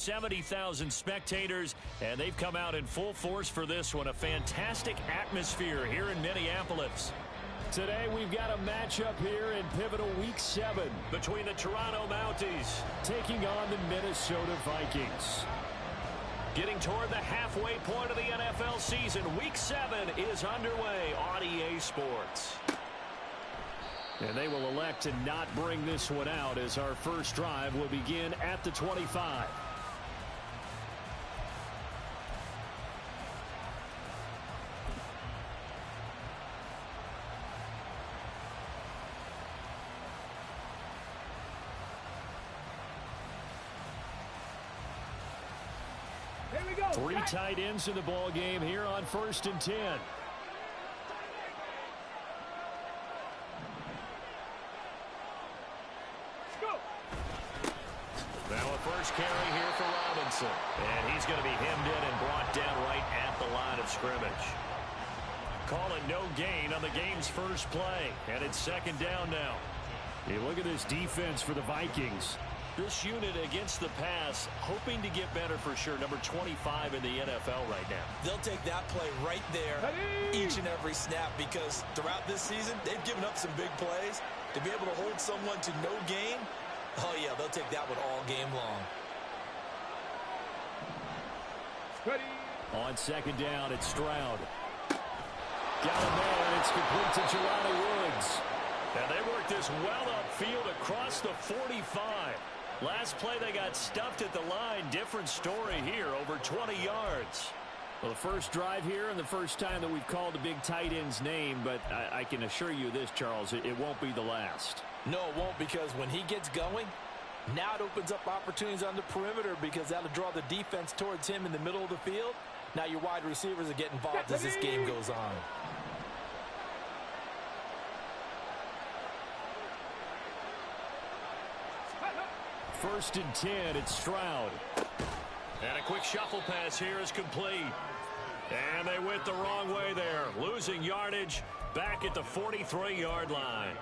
70,000 spectators, and they've come out in full force for this one. A fantastic atmosphere here in Minneapolis. Today we've got a matchup here in pivotal Week 7 between the Toronto Mounties taking on the Minnesota Vikings. Getting toward the halfway point of the NFL season, Week 7 is underway on EA Sports. And they will elect to not bring this one out as our first drive will begin at the 25. Three tight ends in the ball game here on 1st and 10. Now a first carry here for Robinson. And he's going to be hemmed in and brought down right at the line of scrimmage. Call it no gain on the game's first play. And it's 2nd down now. Hey, look at this defense for the Vikings. This unit against the pass, hoping to get better for sure. Number 25 in the NFL right now. They'll take that play right there each and every snap because throughout this season, they've given up some big plays. To be able to hold someone to no gain, oh, yeah, they'll take that one all game long. On 2nd down, it's Stroud. Got a man, it's complete to Jelani Woods. And they work this well upfield across the 45. Last play, they got stuffed at the line. Different story here, over 20 yards. Well, the first drive here and the first time that we've called a big tight end's name, but I can assure you this, Charles, it won't be the last. No, it won't, because when he gets going, now it opens up opportunities on the perimeter because that'll draw the defense towards him in the middle of the field. Now your wide receivers will get involved as this game goes on. First and 10, it's Stroud. And a quick shuffle pass here is complete. And they went the wrong way there, losing yardage back at the 43-yard line.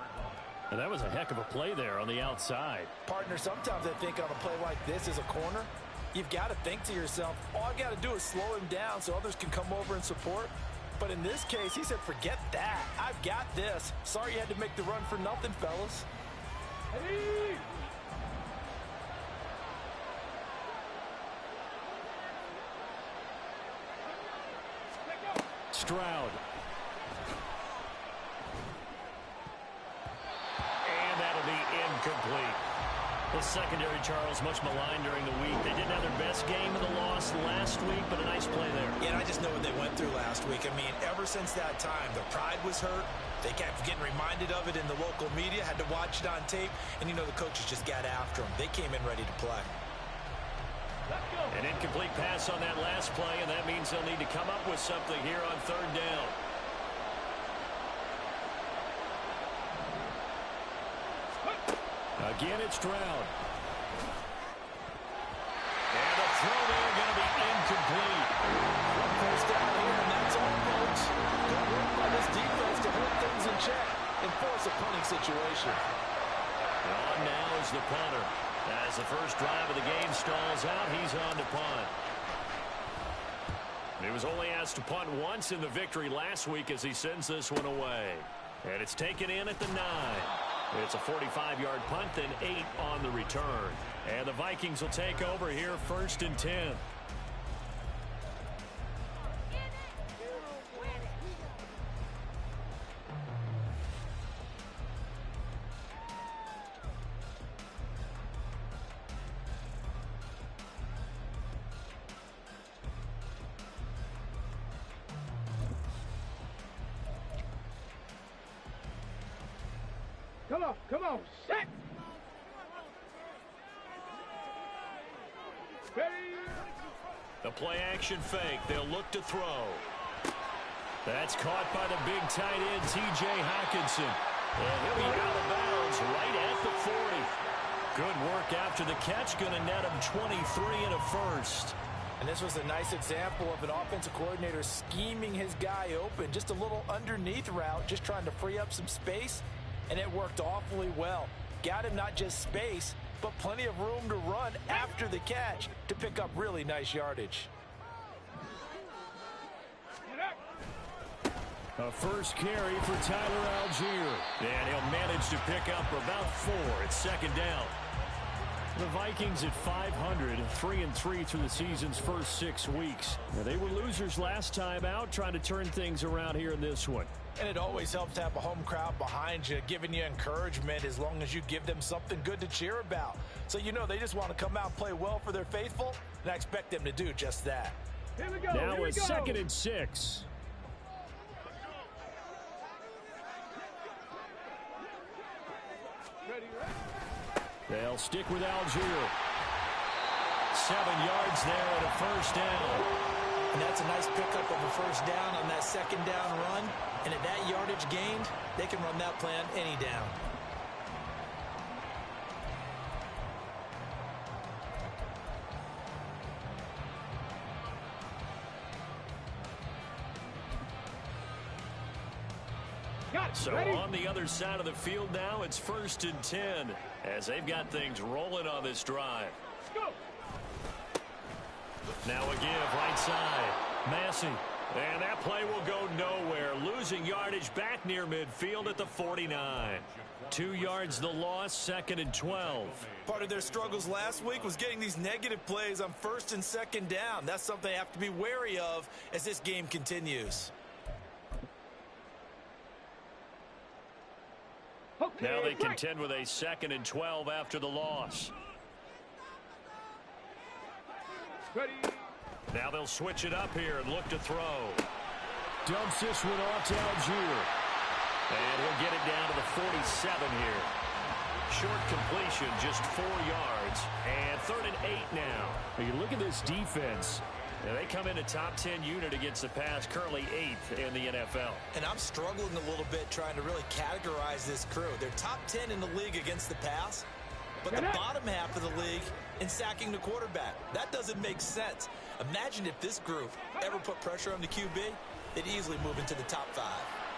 And that was a heck of a play there on the outside. Partner, sometimes I think on a play like this as a corner, you've got to think to yourself, all I got to do is slow him down so others can come over and support. But in this case, he said, forget that. I've got this. Sorry you had to make the run for nothing, fellas. Hey! Stroud. And that'll be incomplete. The secondary, Charles, much maligned during the week. They didn't have their best game of the loss last week, but a nice play there. Yeah, and I just know what they went through last week. I mean, ever since that time, their pride was hurt. They kept getting reminded of it in the local media, had to watch it on tape, and, you know, the coaches just got after them. They came in ready to play. An incomplete pass on that last play, and that means they'll need to come up with something here on 3rd down. Again, it's Stroud. And the throw there going to be incomplete. One first down here, and that's all, folks. Good work by this defense to hold things in check and force a punting situation. On now is the punter. As the first drive of the game stalls out, he's on to punt. He was only asked to punt once in the victory last week as he sends this one away. And it's taken in at the 9. It's a 45-yard punt, then 8 on the return. And the Vikings will take over here 1st and 10. Come on, set! The play-action fake. They'll look to throw. That's caught by the big tight end, T.J. Hockenson. And he'll be out of bounds right at the 40. Good work after the catch. Going to net him 23 and a first. And this was a nice example of an offensive coordinator scheming his guy open. Just a little underneath route, just trying to free up some space. And it worked awfully well. Got him not just space, but plenty of room to run after the catch to pick up really nice yardage. A first carry for Tyler Algier. And he'll manage to pick up about 4. It's second down. The Vikings at 500, 3-3 through the season's first 6 weeks. Now, they were losers last time out, trying to turn things around here in this one. And it always helps to have a home crowd behind you, giving you encouragement as long as you give them something good to cheer about. So you know they just want to come out and play well for their faithful, and I expect them to do just that. Here we go. Now here we it's go. 2nd and 6. They'll stick with Algier. 7 yards there and a first down. And that's a nice pickup of a first down on that second down run. And at that yardage gained, they can run that plan any down. So on the other side of the field now, it's 1st and 10 as they've got things rolling on this drive. Go. Now a give right side. Massey. And that play will go nowhere. Losing yardage back near midfield at the 49. 2 yards the loss, 2nd and 12. Part of their struggles last week was getting these negative plays on 1st and 2nd down. That's something they have to be wary of as this game continues. Okay, Now they right. contend with a 2nd and 12 after the loss. Ready. Now they'll switch it up here and look to throw. Dumps this one off to Algier. And he'll get it down to the 47 here. Short completion, just 4 yards. And 3rd and 8 now. Now you look at this defense. Now they come in a top 10 unit against the pass, currently 8th in the NFL. And I'm struggling a little bit trying to really categorize this crew. They're top 10 in the league against the pass, but the bottom half of the league in sacking the quarterback. That doesn't make sense. Imagine if this group ever put pressure on the QB, they'd easily move into the top 5.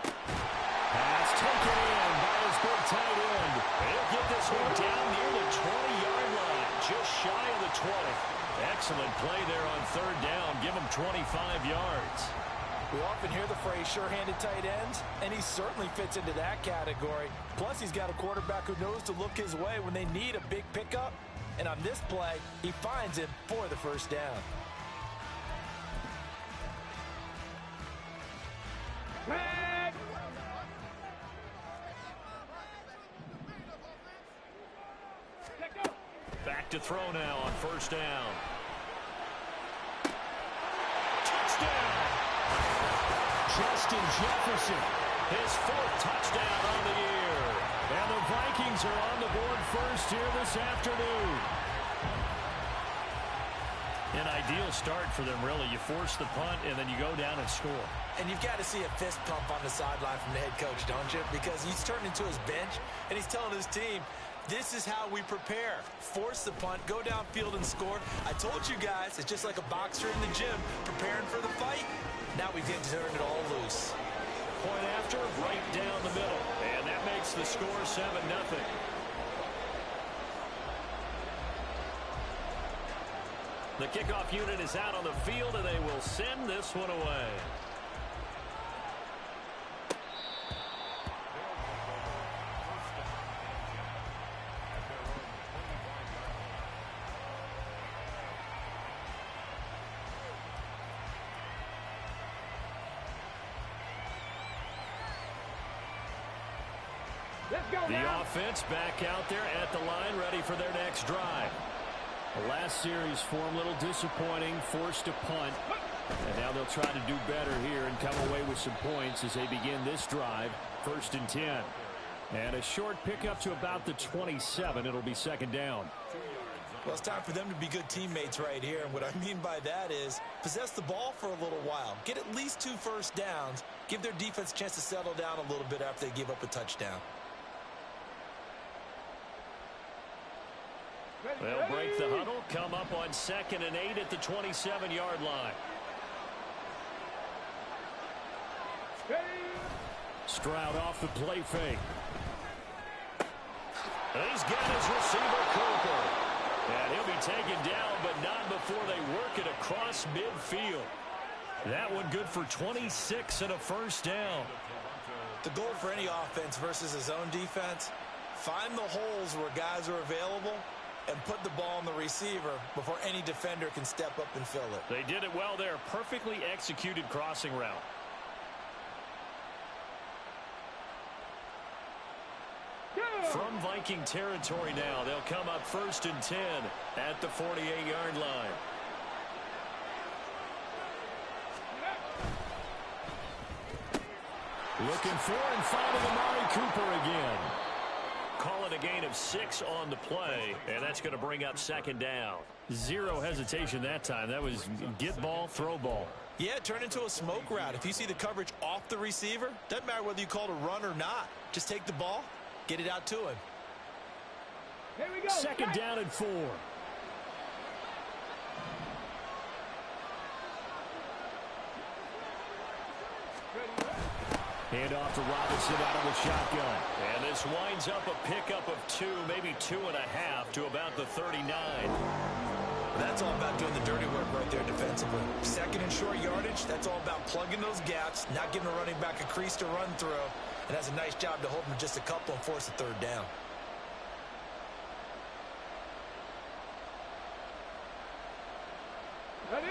Pass taken in by his big tight end. He'll get this one down near the 20-yard line, just shy of the 20. Excellent play there on 3rd down. Give him 25 yards. We often hear the phrase sure-handed tight ends, and he certainly fits into that category. Plus, he's got a quarterback who knows to look his way when they need a big pickup. And on this play, he finds him for the first down. Back. Back to throw now on 1st down. Touchdown! Justin Jefferson. His 4th touchdown on the year. And the Vikings are on the board first here this afternoon. An ideal start for them, really. You force the punt, and then you go down and score. And you've got to see a fist pump on the sideline from the head coach, don't you? Because he's turned into his bench, and he's telling his team, this is how we prepare. Force the punt, go downfield and score. I told you guys, it's just like a boxer in the gym preparing for the fight. Now we get to turn it all loose. Point after, right down the middle. And that makes the score 7-0. The kickoff unit is out on the field, and they will send this one away. Let's go The now. offense back out there at the line, ready for their next drive. The last series form a little disappointing, forced a punt. And now they'll try to do better here and come away with some points as they begin this drive. 1st and 10. And a short pickup to about the 27. It'll be 2nd down. Well, it's time for them to be good teammates right here. And what I mean by that is possess the ball for a little while. Get at least 2 first downs. Give their defense a chance to settle down a little bit after they give up a touchdown. They'll break the huddle, come up on 2nd and 8 at the 27-yard line. Stroud off the play fake. He's got his receiver, Cooper. And he'll be taken down, but not before they work it across midfield. That one good for 26 and a first down. The goal for any offense versus his own defense, find the holes where guys are available and put the ball on the receiver before any defender can step up and fill it. They did it well there. Perfectly executed crossing route. From Viking territory now, they'll come up 1st and 10 at the 48-yard line. Looking for and finding Amari Cooper again. Call it a gain of 6 on the play, and that's going to bring up 2nd down. Zero hesitation that time. That was get ball, throw ball. Yeah, turn into a smoke route. If you see the coverage off the receiver, doesn't matter whether you call it a run or not. Just take the ball, get it out to him. Here we go. 2nd down and 4. Hand off to Robinson out of the shotgun. And this winds up a pickup of 2, maybe 2.5 to about the 39. That's all about doing the dirty work right there defensively. 2nd and short yardage, that's all about plugging those gaps, not giving a running back a crease to run through, and has a nice job to hold him just a couple and force a 3rd down.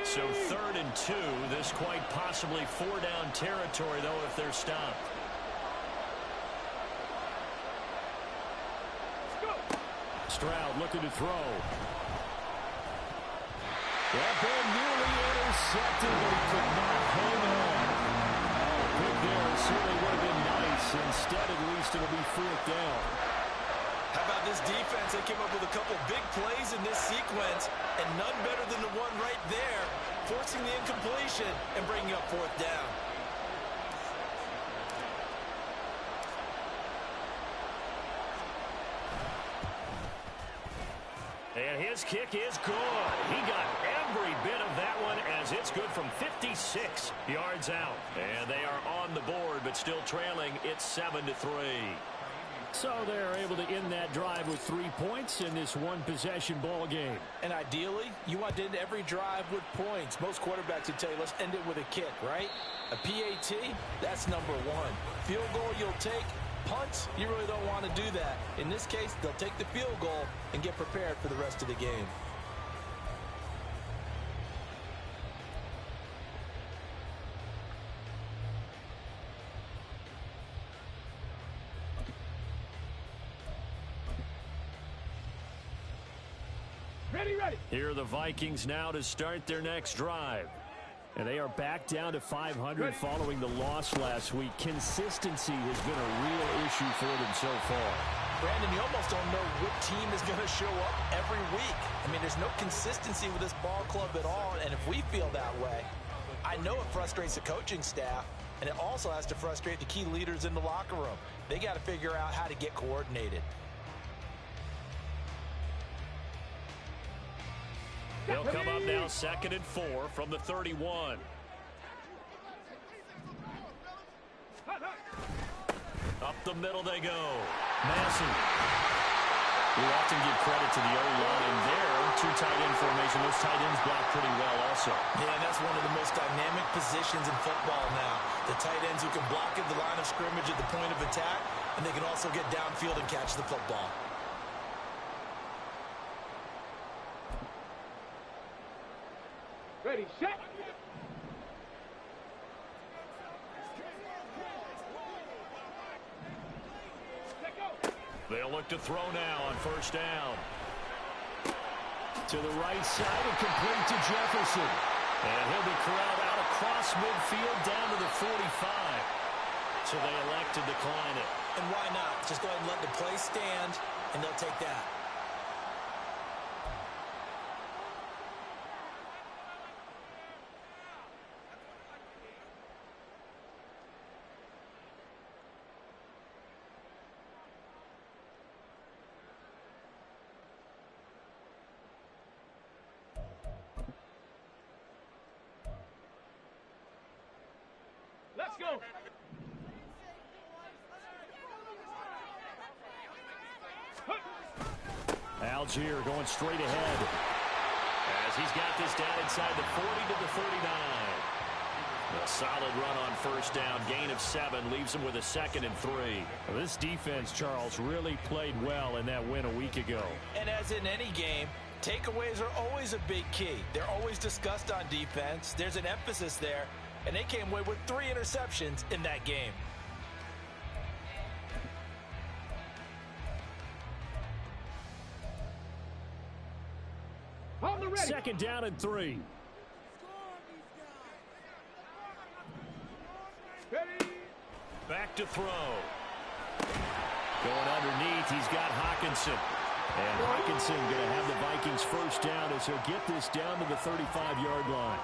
So 3rd and 2, this quite possibly 4-down territory, though, if they're stopped. Stroud looking to throw. That ball nearly intercepted, but he could not hang on. Pick there certainly would have been nice. Instead, at least it'll be 4th down. How about this defense? They came up with a couple big plays in this sequence, and none better than the one right there, forcing the incompletion and bringing up 4th down. And his kick is good. He got every bit of that one as it's good from 56 yards out. And they are on the board, but still trailing. It's 7-3. So they're able to end that drive with 3 points in this one-possession ball game. And ideally, you want to end every drive with points. Most quarterbacks would tell you, let's end it with a kick, right? A PAT, that's number 1. Field goal you'll take. Punts, you really don't want to do that. In this case, they'll take the field goal and get prepared for the rest of the game. Ready. Here are the Vikings now to start their next drive. And they are back down to 500 following the loss last week. Consistency has been a real issue for them so far. Brandon, you almost don't know what team is going to show up every week. I mean, there's no consistency with this ball club at all, and if we feel that way, I know it frustrates the coaching staff, and it also has to frustrate the key leaders in the locker room. They got to figure out how to get coordinated. They'll come up now 2nd and 4 from the 31. Up the middle they go. Massey. We often give credit to the O-line there. 2 tight end formation. Those tight ends block pretty well also. Yeah, that's one of the most dynamic positions in football now. The tight ends who can block at the line of scrimmage at the point of attack, and they can also get downfield and catch the football. Ready, set. They'll look to throw now on 1st down. To the right side and complete to Jefferson. And he'll be corralled out across midfield down to the 45. So they elect to decline it. And why not? Just go ahead and let the play stand, and they'll take that. Let's go. Huh. Algier going straight ahead. As he's got this down inside the 40 to the 39. A solid run on first down. Gain of 7 leaves him with a 2nd and 3. Well, this defense, Charles, really played well in that win a week ago. And as in any game, takeaways are always a big key. They're always discussed on defense. There's an emphasis there, and they came away with 3 interceptions in that game. On the ready. 2nd down and 3. Ready. Back to throw. Going underneath, he's got Hawkinson. And Hawkinson going to have the Vikings first down as he'll get this down to the 35-yard line.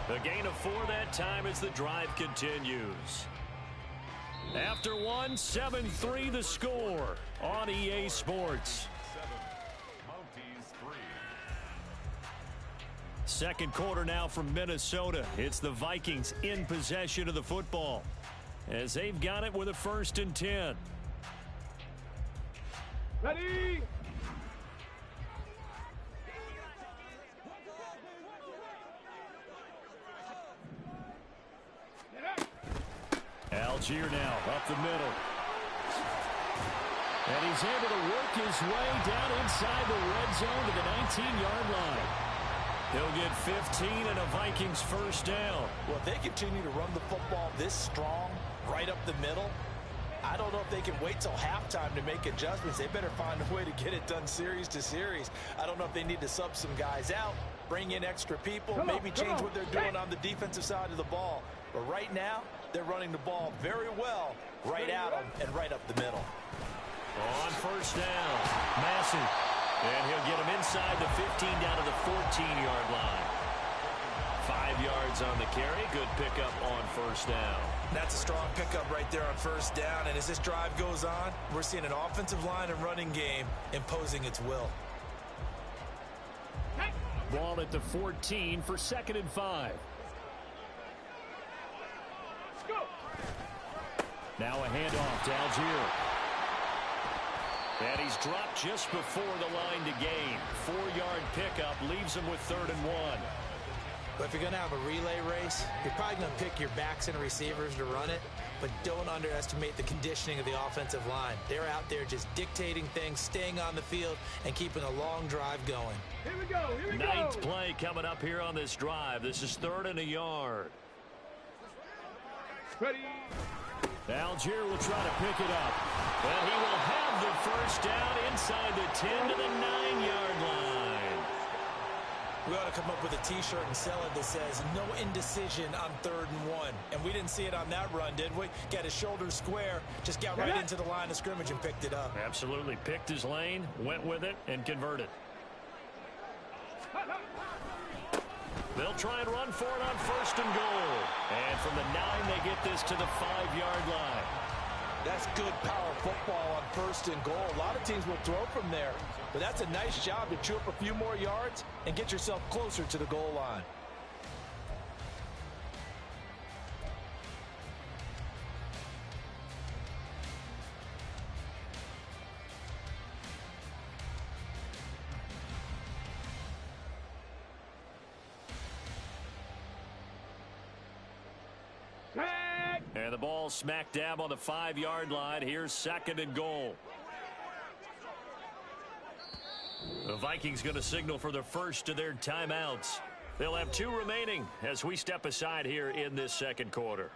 The gain of 4 that time as the drive continues. After 1, 7-3 the score on EA Sports. Second quarter now from Minnesota. It's the Vikings in possession of the football as they've got it with a 1st and 10. Ready. Algier now up the middle. And he's able to work his way down inside the red zone to the 19-yard line. He'll get 15 and a Vikings first down. Well, if they continue to run the football this strong, right up the middle, I don't know if they can wait till halftime to make adjustments. They better find a way to get it done series to series. I don't know if they need to sub some guys out, bring in extra people, maybe change what they're doing on the defensive side of the ball. But right now, they're running the ball very well right at them and right up the middle. On first down, Massey. And he'll get him inside the 15 down to the 14-yard line. 5 yards on the carry. Good pickup on first down. That's a strong pickup right there on first down. And as this drive goes on, we're seeing an offensive line and running game imposing its will. Ball at the 14 for 2nd and 5. Let's go. Now a handoff to Algier. And he's dropped just before the line to gain. 4-yard pickup leaves him with 3rd and 1. But if you're going to have a relay race, you're probably going to pick your backs and receivers to run it, but don't underestimate the conditioning of the offensive line. They're out there just dictating things, staying on the field, and keeping a long drive going. Here we go. Here we go. 9th play coming up here on this drive. This is 3rd and a yard. Ready. Algier will try to pick it up. Well, he will have the first down inside the 10 to the 9-yard line. We ought to come up with a T-shirt and sell it that says, no indecision on 3rd and 1. And we didn't see it on that run, did we? Got his shoulders square, just got right into the line of scrimmage and picked it up. Absolutely. Picked his lane, went with it, and converted. They'll try and run for it on 1st and goal. And from the 9, they get this to the 5-yard line. That's good power football on 1st and goal. A lot of teams will throw from there. But that's a nice job to chew up a few more yards and get yourself closer to the goal line. And the ball smack dab on the 5-yard line. Here's 2nd and goal. The Vikings going to signal for the first of their timeouts. They'll have 2 remaining as we step aside here in this 2nd quarter.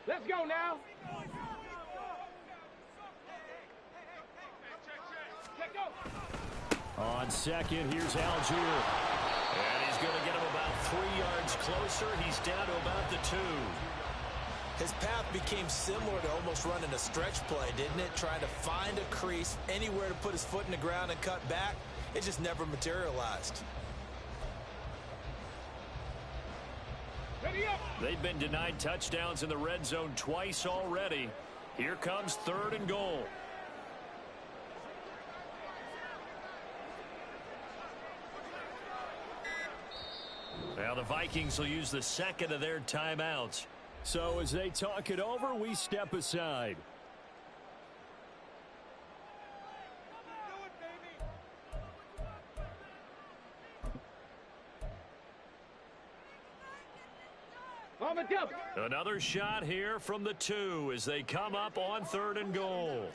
Let's go now. Check go. On 2nd, here's Algier. And he's going to get him about 3 yards closer. He's down to about the 2. His path became similar to almost running a stretch play, didn't it? Trying to find a crease, anywhere to put his foot in the ground and cut back. It just never materialized. Ready up. They've been denied touchdowns in the red zone twice already. Here comes 3rd and goal. Now the Vikings will use the 2nd of their timeouts. So as they talk it over, we step aside. On the double. Another shot here from the 2 as they come up on 3rd and goal.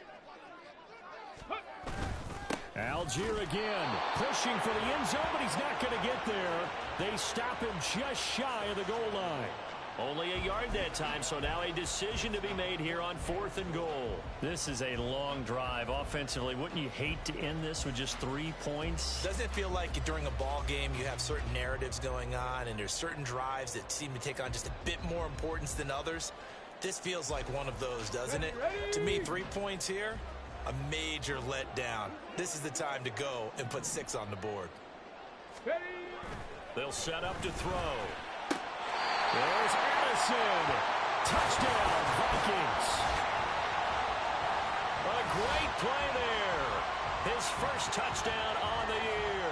Algier again, pushing for the end zone, but he's not going to get there. They stop him just shy of the goal line. Only a yard that time, so now a decision to be made here on 4th and goal. This is a long drive offensively. Wouldn't you hate to end this with just 3 points? Doesn't it feel like during a ball game you have certain narratives going on and there's certain drives that seem to take on just a bit more importance than others? This feels like one of those, doesn't it? To me, 3 points here, a major letdown. This is the time to go and put 6 on the board. They'll set up to throw. There's Addison. Touchdown, Vikings. A great play there. His first touchdown on the year.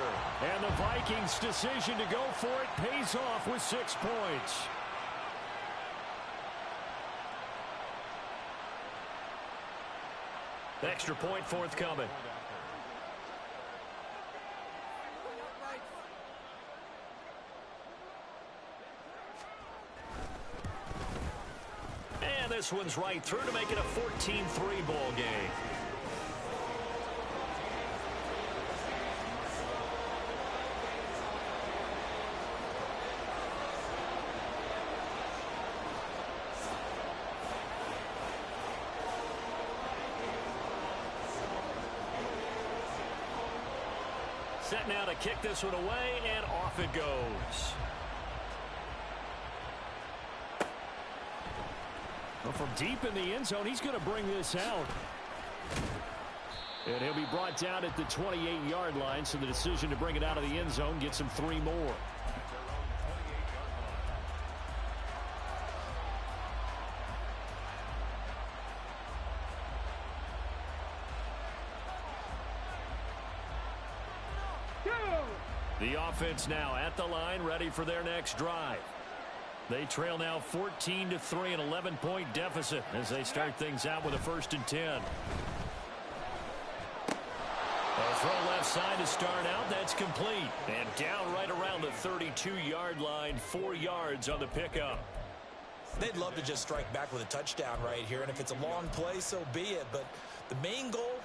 And the Vikings' decision to go for it pays off with 6 points. Extra point forthcoming. And this one's right through to make it a 14-3 ball game. Set now to kick this one away, and off it goes. Well, from deep in the end zone, he's going to bring this out. And he'll be brought down at the 28-yard line, so the decision to bring it out of the end zone gets him 3 more. The offense now at the line, ready for their next drive. They trail now 14-3, an 11-point deficit as they start things out with a 1st and 10. A throw left side to start out. That's complete. And down right around the 32-yard line, 4 yards on the pickup. They'd love to just strike back with a touchdown right here, and if it's a long play, so be it. But the main goal,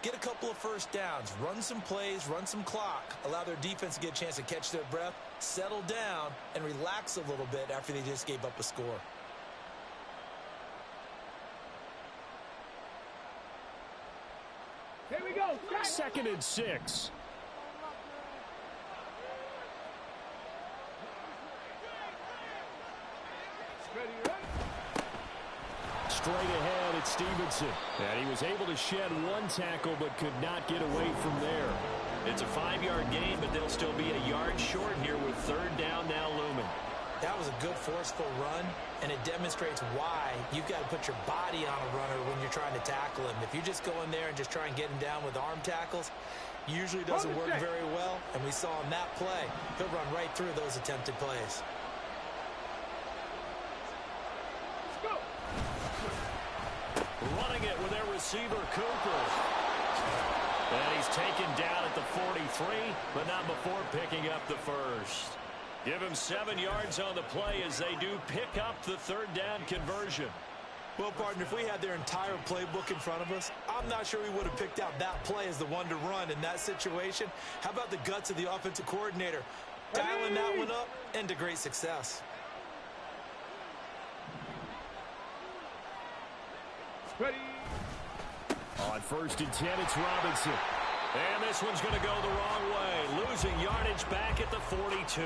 get a couple of first downs, run some plays, run some clock, allow their defense to get a chance to catch their breath, settle down, and relax a little bit after they just gave up a score. Here we go. 2nd and 6. Straight ahead, it's Stevenson. And he was able to shed 1 tackle, but could not get away from there. It's a 5-yard gain, but they'll still be a yard short here with 3rd down now looming. That was a good forceful run, and it demonstrates why you've got to put your body on a runner when you're trying to tackle him. If you just go in there and just try and get him down with arm tackles, usually doesn't work very well, and we saw on that play, he'll run right through those attempted plays. Running it with their receiver, Cooper. And he's taken down at the 43, but not before picking up the 1st. Give him 7 yards on the play as they do pick up the 3rd down conversion. Well, partner, if we had their entire playbook in front of us, I'm not sure we would have picked out that play as the one to run in that situation. How about the guts of the offensive coordinator? Dialing that one up into great success. Ready. On 1st and 10, it's Robinson. And this one's going to go the wrong way. Losing yardage back at the 42.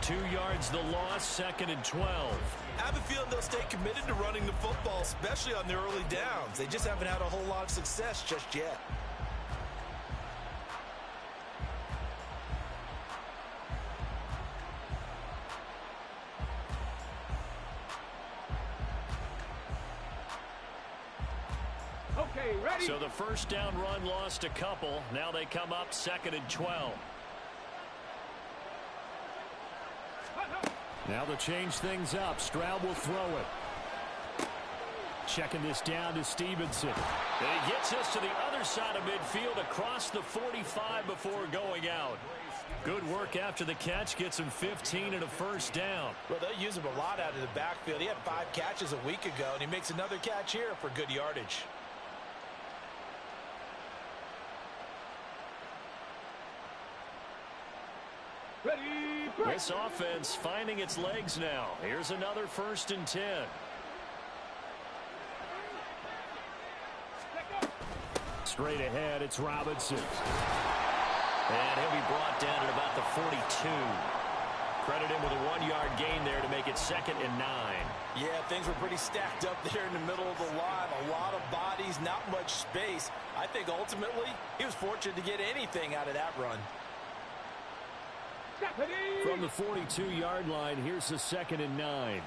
2 yards the loss, 2nd and 12. I have a feeling they'll stay committed to running the football, especially on their early downs. They just haven't had a whole lot of success just yet. Okay, ready. So the 1st down run lost a couple. Now they come up 2nd and 12. Now they'll change things up. Stroud will throw it. Checking this down to Stevenson. And he gets us to the other side of midfield across the 45 before going out. Good work after the catch. Gets him 15 and a first down. Well, they'll use him a lot out of the backfield. He had 5 catches a week ago, and he makes another catch here for good yardage. Ready, break. This offense finding its legs now. Here's another 1st and 10. Straight ahead, it's Robinson. And he'll be brought down at about the 42. Credit him with a 1-yard gain there to make it 2nd and 9. Yeah, things were pretty stacked up there in the middle of the line. A lot of bodies, not much space. I think ultimately he was fortunate to get anything out of that run. From the 42-yard line, here's the 2nd and 9.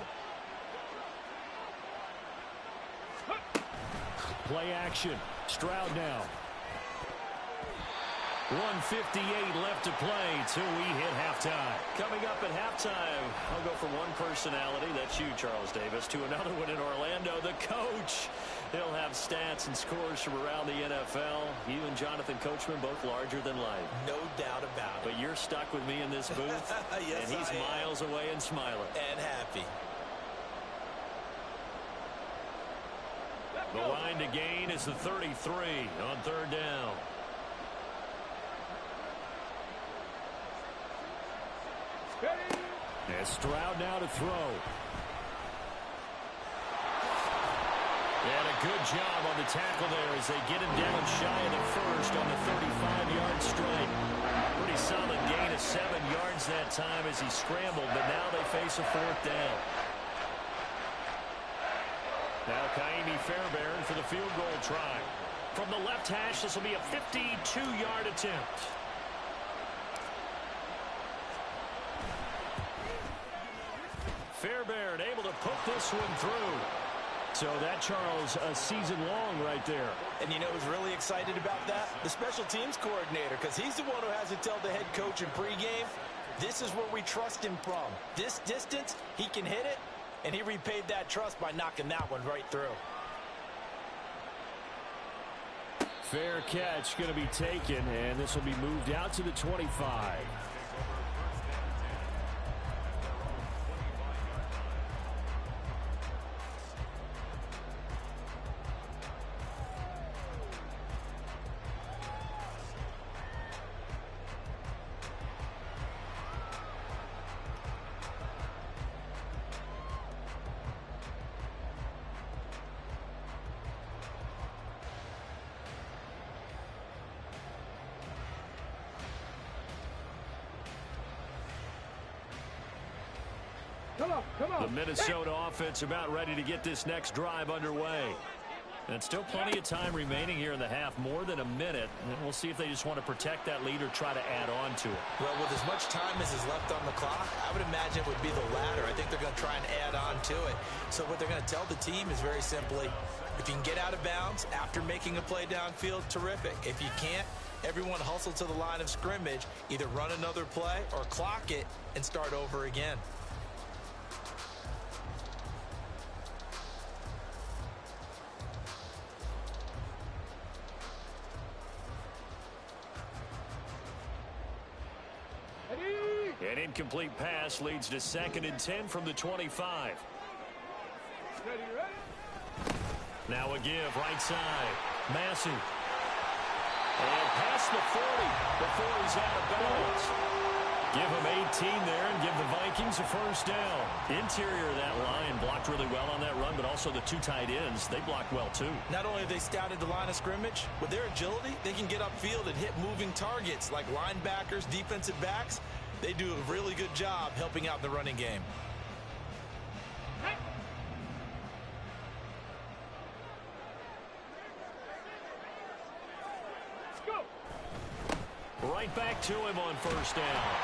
Play action. Stroud now. 1:58 left to play till we hit halftime. Coming up at halftime, I'll go from one personality, that's you, Charles Davis, to another one in Orlando, the coach. He'll have stats and scores from around the NFL. You and Jonathan Coachman, both larger than life. No doubt about it. But you're stuck with me in this booth, yes, and he's miles away and smiling. And happy. The line to gain is the 33 on 3rd down. And Stroud now to throw. And a good job on the tackle there as they get him down shy of the 1st on the 35-yard strike. Pretty solid gain of 7 yards that time as he scrambled, but now they face a 4th down. Now Kaimi Fairbairn for the field goal try. From the left hash, this will be a 52-yard attempt. Fairbairn able to put this one through. So that, Charles, a season long right there. And you know who's really excited about that? The special teams coordinator, because he's the one who has to tell the head coach in pregame, this is where we trust him from. This distance, he can hit it, and he repaid that trust by knocking that one right through. Fair catch going to be taken, and this will be moved out to the 25. Come on. The Minnesota offense about ready to get this next drive underway. And still plenty of time remaining here in the half, more than a minute. And we'll see if they just want to protect that lead or try to add on to it. Well, with as much time as is left on the clock, I would imagine it would be the latter. I think they're going to try and add on to it. So what they're going to tell the team is very simply, if you can get out of bounds after making a play downfield, terrific. If you can't, everyone hustle to the line of scrimmage, either run another play or clock it and start over again. An incomplete pass leads to 2nd and 10 from the 25. Ready. Now a give right side. Massey. And past the 40 before he's out of bounds. Give him 18 there and give the Vikings a first down. Interior of that line blocked really well on that run, but also the 2 tight ends, they blocked well too. Not only have they scouted the line of scrimmage, with their agility, they can get upfield and hit moving targets like linebackers, defensive backs. They do a really good job helping out in the running game. Right back to him on first down.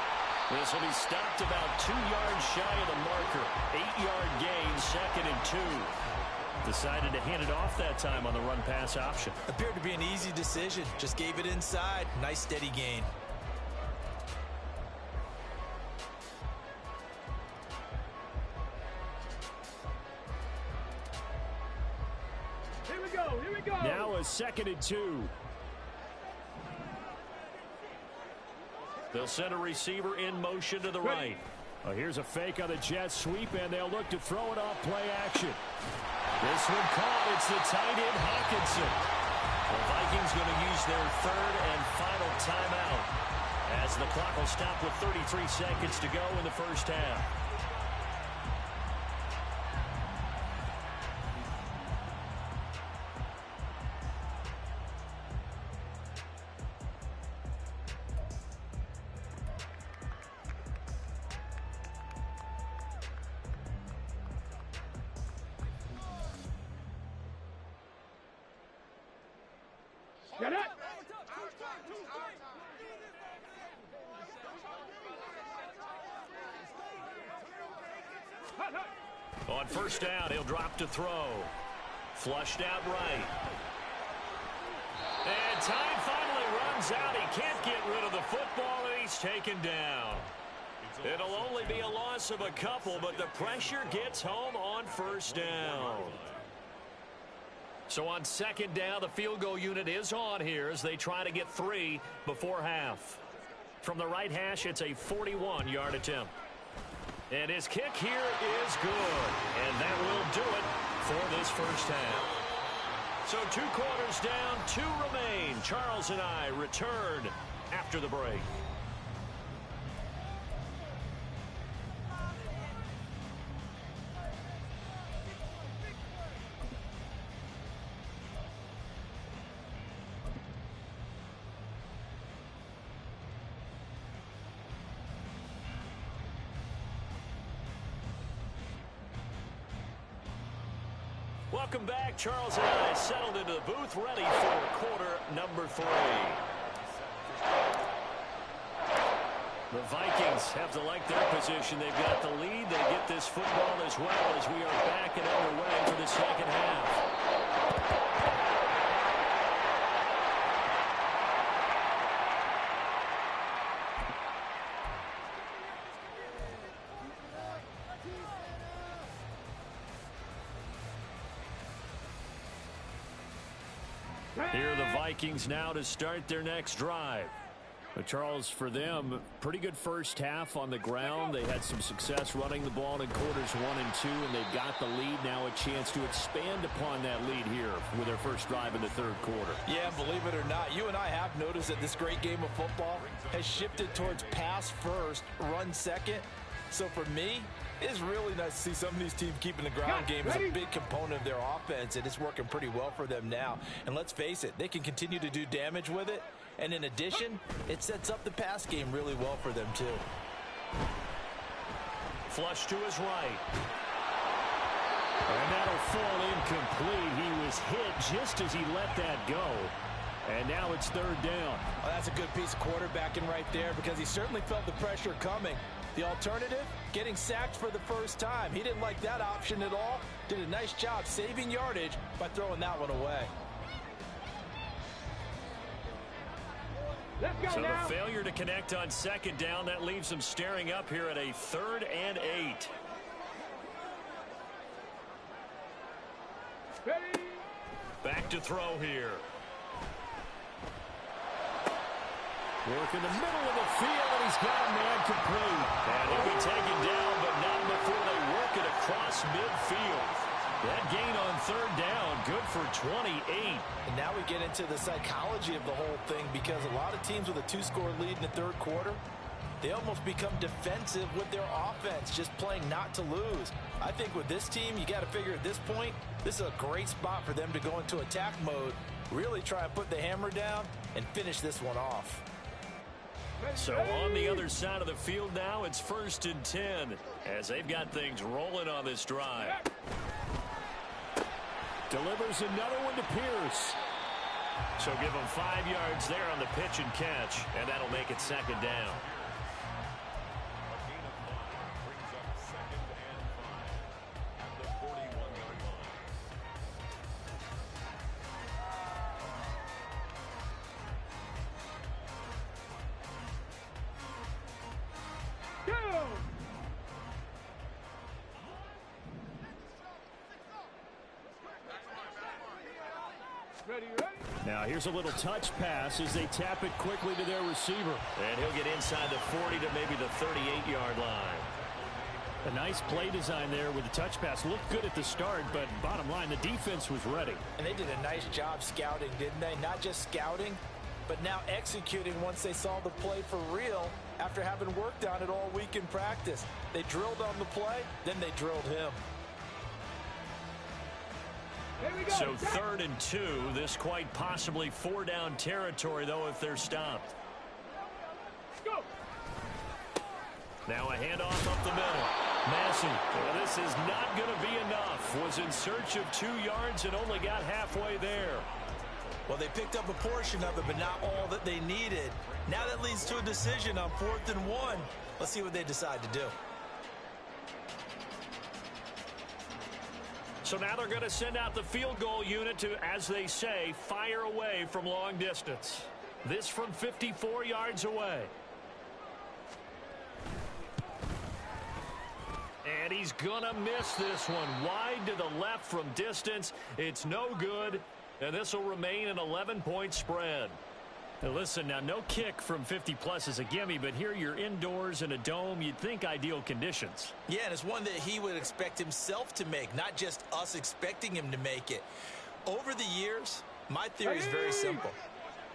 This will be stopped about 2 yards shy of the marker. 8-yard gain, 2nd and 2. Decided to hand it off that time on the run-pass option. Appeared to be an easy decision. Just gave it inside. Nice steady gain. 2nd and 2. They'll send a receiver in motion to the right. Here's a fake on the jet sweep, and they'll look to throw it off play action. This one caught. It's the tight end, Hawkinson. The Vikings going to use their 3rd and final timeout as the clock will stop with 33 seconds to go in the first half. Get it! On first down, he'll drop to throw. Flushed out right. And time finally runs out. He can't get rid of the football, and he's taken down. It'll only be a loss of a couple, but the pressure gets home on first down. So on 2nd down, the field goal unit is on here as they try to get 3 before half. From the right hash, it's a 41-yard attempt. And his kick here is good. And that will do it for this first half. So 2 quarters down, 2 remain. Charles and I return after the break. Welcome back. Charles and I settled into the booth, ready for quarter number 3. The Vikings have to like their position. They've got the lead. They get this football as well as we are back and underway for the second half. Here are the Vikings now to start their next drive. Charles, for them, pretty good first half on the ground. They had some success running the ball in quarters 1 and 2, and they've got the lead. Now a chance to expand upon that lead here with their first drive in the 3rd quarter. Yeah, believe it or not, you and I have noticed that this great game of football has shifted towards pass first, run second. So for me, it's really nice to see some of these teams keeping the ground game as a big component of their offense, and it's working pretty well for them now. And let's face it, they can continue to do damage with it. And in addition, it sets up the pass game really well for them, too. Flush to his right. And that'll fall incomplete. He was hit just as he let that go. And now it's 3rd down. Well, that's a good piece of quarterbacking right there because he certainly felt the pressure coming. The alternative, getting sacked for the first time. He didn't like that option at all. Did a nice job saving yardage by throwing that one away. So the failure to connect on 2nd down, that leaves them staring up here at a 3rd and 8. Back to throw here. Work in the middle of the field, and he's got a man complete. And he'll be taken down, but not before they work it across midfield. That gain on 3rd down, good for 28. And now we get into the psychology of the whole thing because a lot of teams with a 2-score lead in the 3rd quarter, they almost become defensive with their offense, just playing not to lose. I think with this team, you got to figure at this point, this is a great spot for them to go into attack mode, really try and put the hammer down and finish this one off. So on the other side of the field now, it's 1st and 10 as they've got things rolling on this drive. Delivers another one to Pierce. So give them 5 yards there on the pitch and catch, and that'll make it 2nd down. Ready, ready. Now here's a little touch pass as they tap it quickly to their receiver. And he'll get inside the 40 to maybe the 38-yard line. A nice play design there with the touch pass. Looked good at the start, but bottom line, the defense was ready. And they did a nice job scouting, didn't they? Not just scouting, but now executing once they saw the play for real after having worked on it all week in practice. They drilled on the play, then they drilled him. Here we go. So 3rd and 2. This quite possibly 4-down territory, though, if they're stopped. Go. Now a handoff up the middle. Massey. Well, this is not going to be enough. Was in search of 2 yards and only got halfway there. Well, they picked up a portion of it, but not all that they needed. Now that leads to a decision on 4th and 1. Let's see what they decide to do. So now they're going to send out the field goal unit to, as they say, fire away from long distance. This from 54 yards away. And he's going to miss this one. Wide to the left from distance. It's no good. And this will remain an 11-point spread. Now listen, now no kick from 50-plus is a gimme, but here you're indoors in a dome. You'd think ideal conditions. Yeah, and it's one that he would expect himself to make, not just us expecting him to make it. Over the years, my theory is very simple.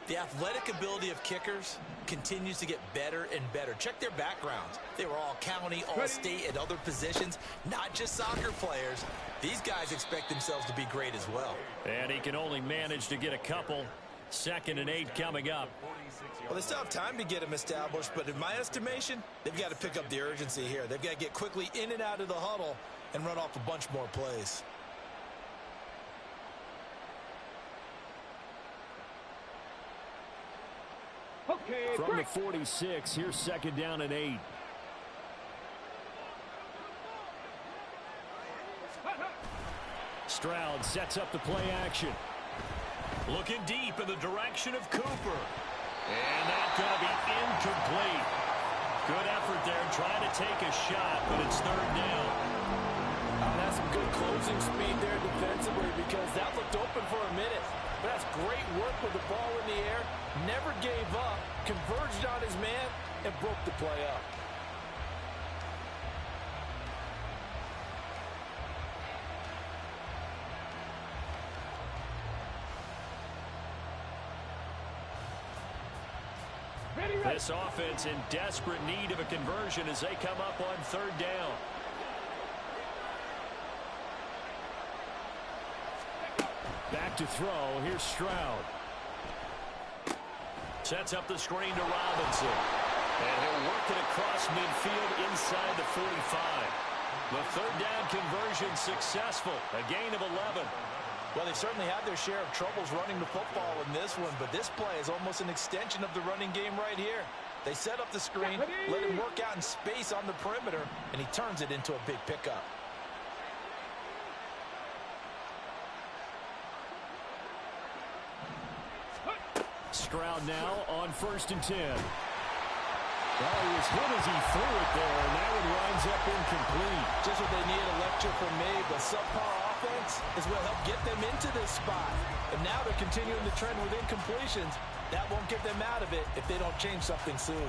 The athletic ability of kickers continues to get better and better. Check their backgrounds. They were all county, all state, and other positions, not just soccer players. These guys expect themselves to be great as well. And he can only manage to get a couple. 2nd and 8 coming up. Well, they still have time to get him established, but in my estimation, they've got to pick up the urgency here. They've got to get quickly in and out of the huddle and run off a bunch more plays. Okay, From break. the 46, here's 2nd down and 8. Stroud sets up the play action. Looking deep in the direction of Cooper. And that's going to be incomplete. Good effort there trying to take a shot, but it's 3rd down. That's some good closing speed there defensively because that looked open for a minute. But that's great work with the ball in the air. Never gave up, converged on his man, and broke the play up. This offense in desperate need of a conversion as they come up on 3rd down. Back to throw. Here's Stroud. Sets up the screen to Robinson. And he'll work it across midfield inside the 45. The 3rd down conversion successful. A gain of 11. Well, they certainly had their share of troubles running the football in this one, but this play is almost an extension of the running game right here. They set up the screen, let him work out in space on the perimeter, and he turns it into a big pickup. Stroud now on 1st and 10. Well, he was hit as he threw it there, and that one winds up incomplete. Just what they need, a lecture from me, but subpar offense is what helped get them into this spot. And now they're continuing the trend with incompletions. That won't get them out of it if they don't change something soon.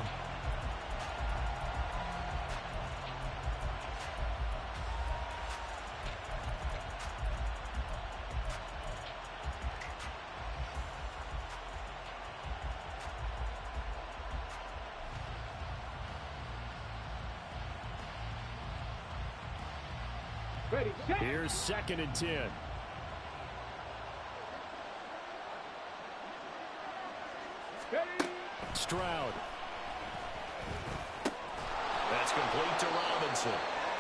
Ready, set. Here's 2nd and 10. Ready. Stroud. That's complete to Robinson.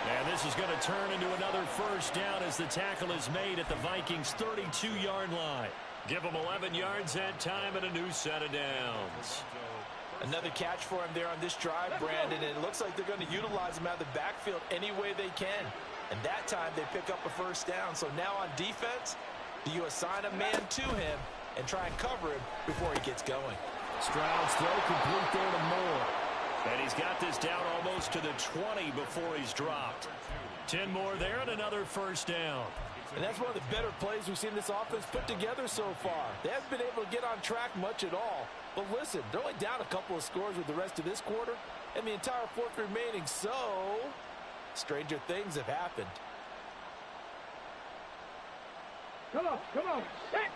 And this is going to turn into another 1st down as the tackle is made at the Vikings' 32-yard line. Give them 11 yards that time and a new set of downs. Another catch for him there on this drive, Brandon, and it looks like they're going to utilize him out of the backfield any way they can. And that time they pick up a 1st down. So now on defense, do you assign a man to him and try and cover him before he gets going? Stroud's throw complete there to Moore. And he's got this down almost to the 20 before he's dropped. 10 more there and another 1st down. And that's one of the better plays we've seen this offense put together so far. They haven't been able to get on track much at all. But listen, they're only down a couple of scores with the rest of this quarter and the entire fourth remaining, so stranger things have happened. Come on, set.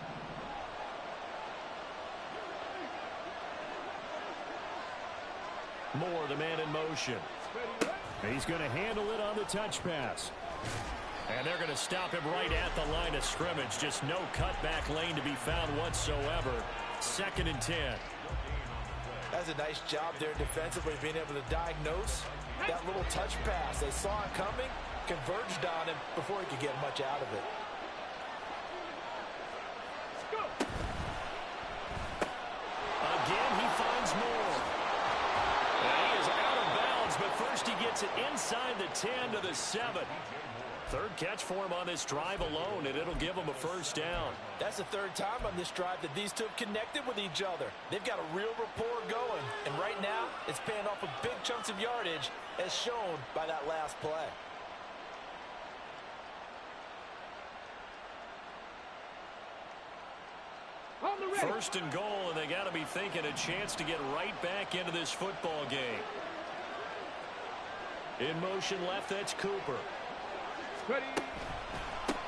Moore, the man in motion. He's going to handle it on the touch pass. And they're going to stop him right at the line of scrimmage. Just no cutback lane to be found whatsoever. 2nd and 10. That's a nice job there defensively, being able to diagnose that little touch pass. They saw it coming, converged on him before he could get much out of it. Again, he finds Moore. And he is out of bounds, but first he gets it inside the 10 to the 7. Third catch for him on this drive alone, and it'll give him a first down. That's the third time on this drive that these two have connected with each other. They've got a real rapport going, and right now it's paying off with big chunks of yardage, as shown by that last play. First and goal, and they got to be thinking a chance to get right back into this football game. In motion left, that's Cooper. Ready.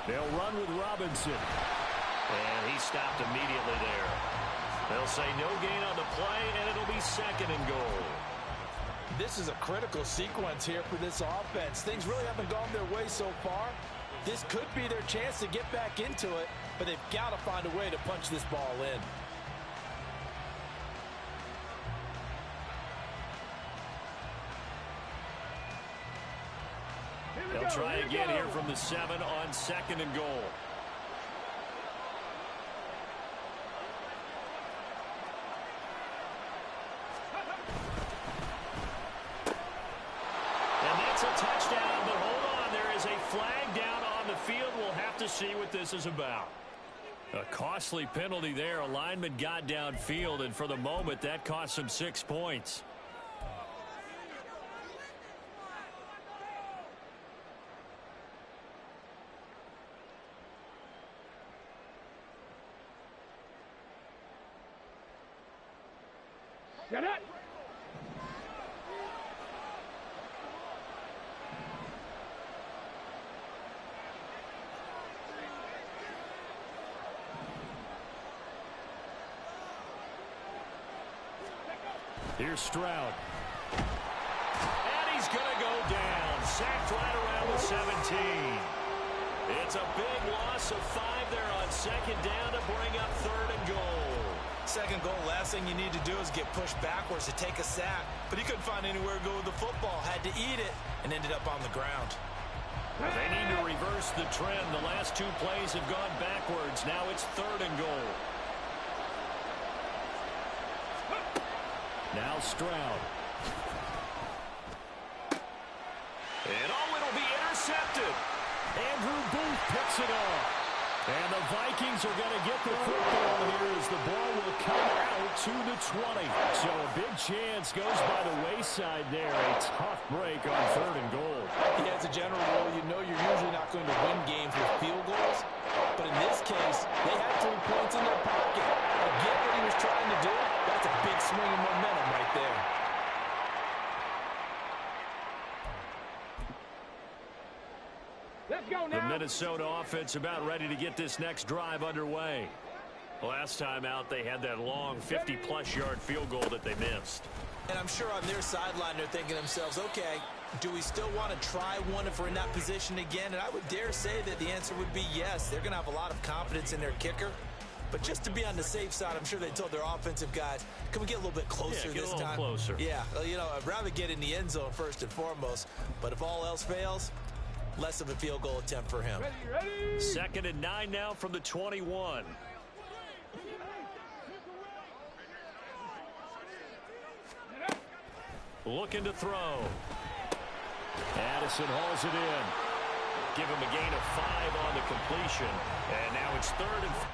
They'll run with Robinson. And he stopped immediately there. They'll say no gain on the play, and it'll be 2nd and goal. This is a critical sequence here for this offense. Things really haven't gone their way so far. This could be their chance to get back into it, but they've got to find a way to punch this ball in. They'll try again here from the 7 on 2nd and goal. And that's a touchdown, but hold on, there is a flag down on the field. We'll have to see what this is about. A costly penalty there. A lineman got downfield, and for the moment, that cost him 6 points. Get it. Here's Stroud. And he's going to go down. Sacked right around the 17. It's a big loss of 5 there on 2nd down to bring up 3rd and goal. 2nd goal, last thing you need to do is get pushed backwards to take a sack. But he couldn't find anywhere to go with the football. Had to eat it and ended up on the ground. They need to reverse the trend. The last 2 plays have gone backwards. Now it's 3rd and goal. Now Stroud. And it'll be intercepted. Andrew Booth picks it off. And the Vikings are going to get the football here as the ball will come out to the 20. So a big chance goes by the wayside there. A tough break on 3rd and goal. Yeah, as a general rule, you know you're usually not going to win games with field goals. But in this case, they had 3 points in their pocket. I get what he was trying to do. That's a big swing of momentum right there. Let's go now. The Minnesota offense about ready to get this next drive underway. Last time out, they had that long 50-plus yard field goal that they missed. And I'm sure on their sideline they're thinking to themselves, okay, do we still want to try one if we're in that position again? And I would dare say that the answer would be yes. They're going to have a lot of confidence in their kicker. But just to be on the safe side, I'm sure they told their offensive guys, can we get a little bit closer this time? Yeah, get a little closer. Yeah, you know, I'd rather get in the end zone first and foremost. But if all else fails, less of a field goal attempt for him. Ready. 2nd and 9 now from the 21. Looking to throw. Addison hauls it in. Give him a gain of 5 on the completion. And now it's 3rd and 5.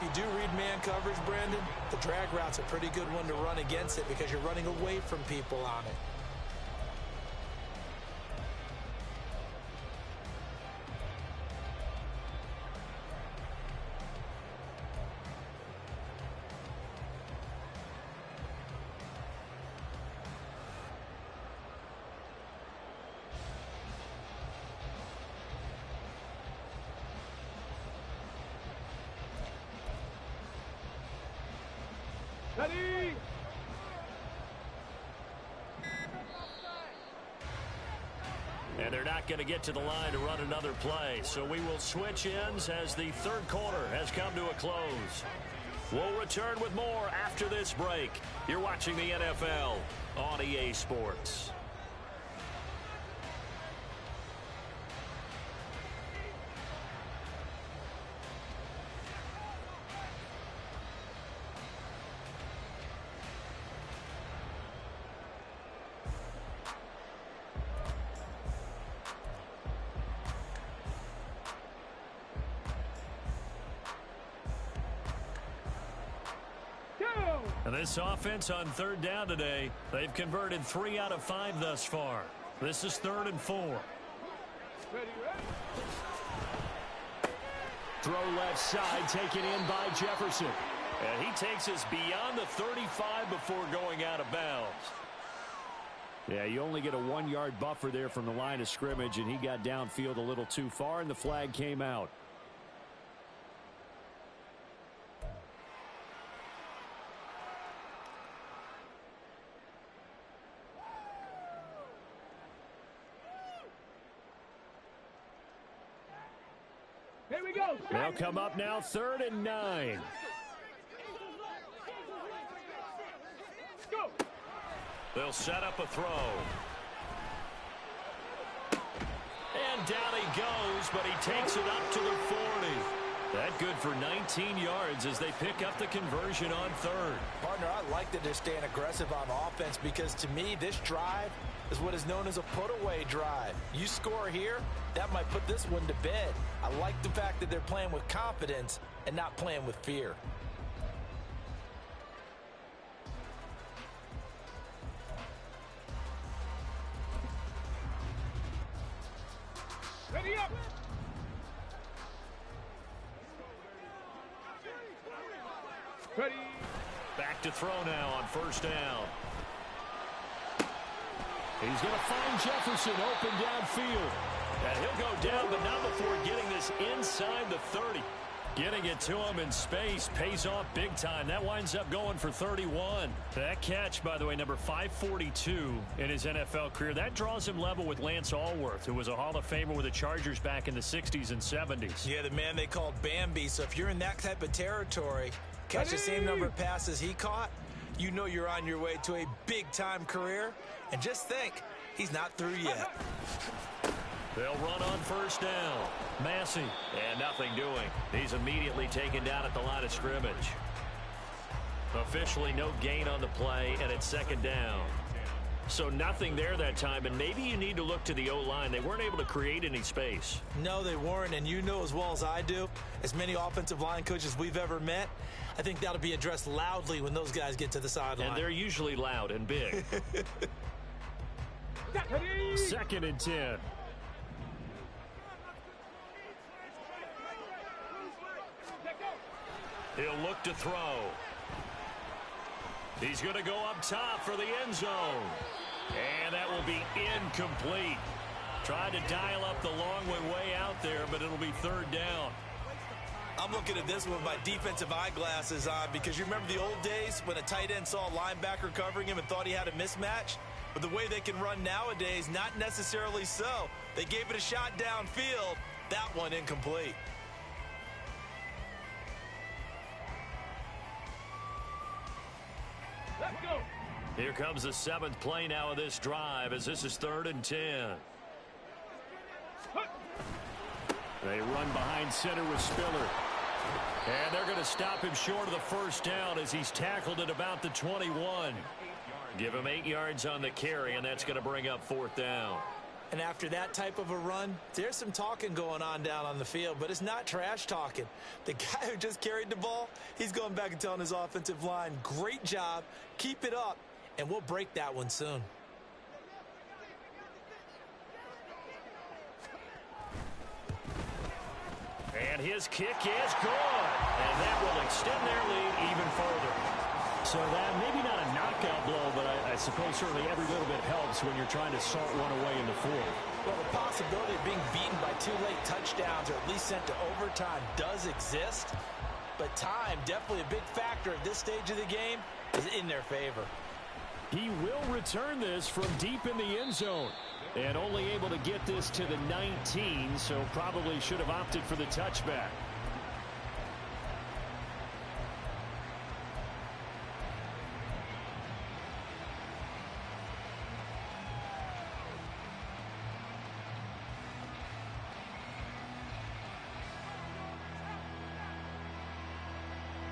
you do read man coverage, Brandon, the drag route's a pretty good one to run against it because you're running away from people on it. Ready? And they're not going to get to the line to run another play. So we will switch ends as the third quarter has come to a close. We'll return with more after this break. You're watching the NFL on EA Sports. And this offense on third down today, they've converted 3 out of 5 thus far. This is 3rd and 4. Ready, ready. Throw left side, taken in by Jefferson. And he takes us beyond the 35 before going out of bounds. Yeah, you only get a 1-yard buffer there from the line of scrimmage, and he got downfield a little too far, and the flag came out. Here we go. They'll come up now, 3rd and 9. Go. They'll set up a throw. And down he goes, but he takes it up to the 40. That good for 19 yards as they pick up the conversion on 3rd. Partner, I like that they're staying aggressive on offense because to me, this drive is what is known as a put-away drive. You score here, that might put this one to bed. I like the fact that they're playing with confidence and not playing with fear. Ready up. Ready. Back to throw now on 1st down. He's going to find Jefferson open downfield. And he'll go down, but not before getting this inside the 30. Getting it to him in space pays off big time. That winds up going for 31. That catch, by the way, number 542 in his NFL career, that draws him level with Lance Allworth, who was a Hall of Famer with the Chargers back in the 60s and 70s. Yeah, the man they called Bambi. So if you're in that type of territory, catch the same number of passes he caught, you know you're on your way to a big-time career. And just think, he's not through yet. They'll run on 1st down. Massey, and nothing doing. He's immediately taken down at the line of scrimmage. Officially no gain on the play, and it's 2nd down. So nothing there that time, and maybe you need to look to the O-line. They weren't able to create any space. No, they weren't, and you know as well as I do, as many offensive line coaches we've ever met, I think that'll be addressed loudly when those guys get to the sideline. And they're usually loud and big. 2nd and 10. He'll look to throw. He's going to go up top for the end zone. And that will be incomplete. Tried to dial up the long way out there, but it'll be 3rd down. I'm looking at this with my defensive eyeglasses on because you remember the old days when a tight end saw a linebacker covering him and thought he had a mismatch? But the way they can run nowadays, not necessarily so. They gave it a shot downfield. That one incomplete. Let's go. Here comes the 7th play now of this drive as this is 3rd and 10. They run behind center with Spiller. And they're going to stop him short of the 1st down as he's tackled at about the 21. Give him 8 yards on the carry, and that's going to bring up 4th down. And after that type of a run, there's some talking going on down on the field, but it's not trash talking. The guy who just carried the ball, he's going back and telling his offensive line, great job, keep it up, and we'll break that one soon. And his kick is good. And that will extend their lead even further. So that maybe not a knockout blow, but I suppose certainly every little bit helps when you're trying to salt one away in the fourth. Well, the possibility of being beaten by 2 late touchdowns or at least sent to overtime does exist. But time, definitely a big factor at this stage of the game, is in their favor. He will return this from deep in the end zone. And only able to get this to the 19, so probably should have opted for the touchback.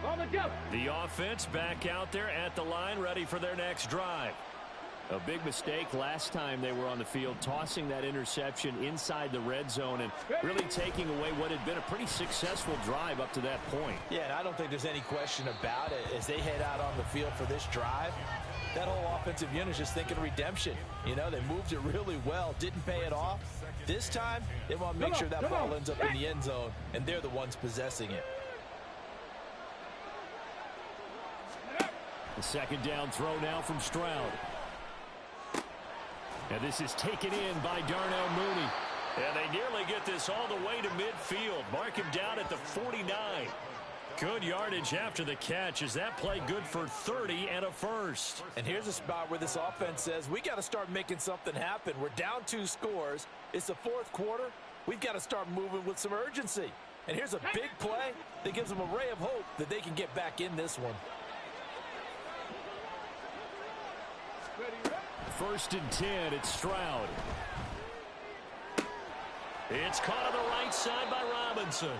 On the jump. The offense back out there at the line, ready for their next drive. A big mistake last time they were on the field, tossing that interception inside the red zone and really taking away what had been a pretty successful drive up to that point. Yeah, and I don't think there's any question about it. As they head out on the field for this drive, that whole offensive unit is just thinking redemption. You know, they moved it really well, didn't pay it off. This time, they want to make sure that ball ends up in the end zone, and they're the ones possessing it. The second down throw now from Stroud. And this is taken in by Darnell Mooney. And they nearly get this all the way to midfield. Mark him down at the 49. Good yardage after the catch. Is that play good for 30 and a first? And here's a spot where this offense says, we got to start making something happen. We're down 2 scores. It's the fourth quarter. We've got to start moving with some urgency. And here's a big play that gives them a ray of hope that they can get back in this one. First and 10, it's Stroud. It's caught on the right side by Robinson.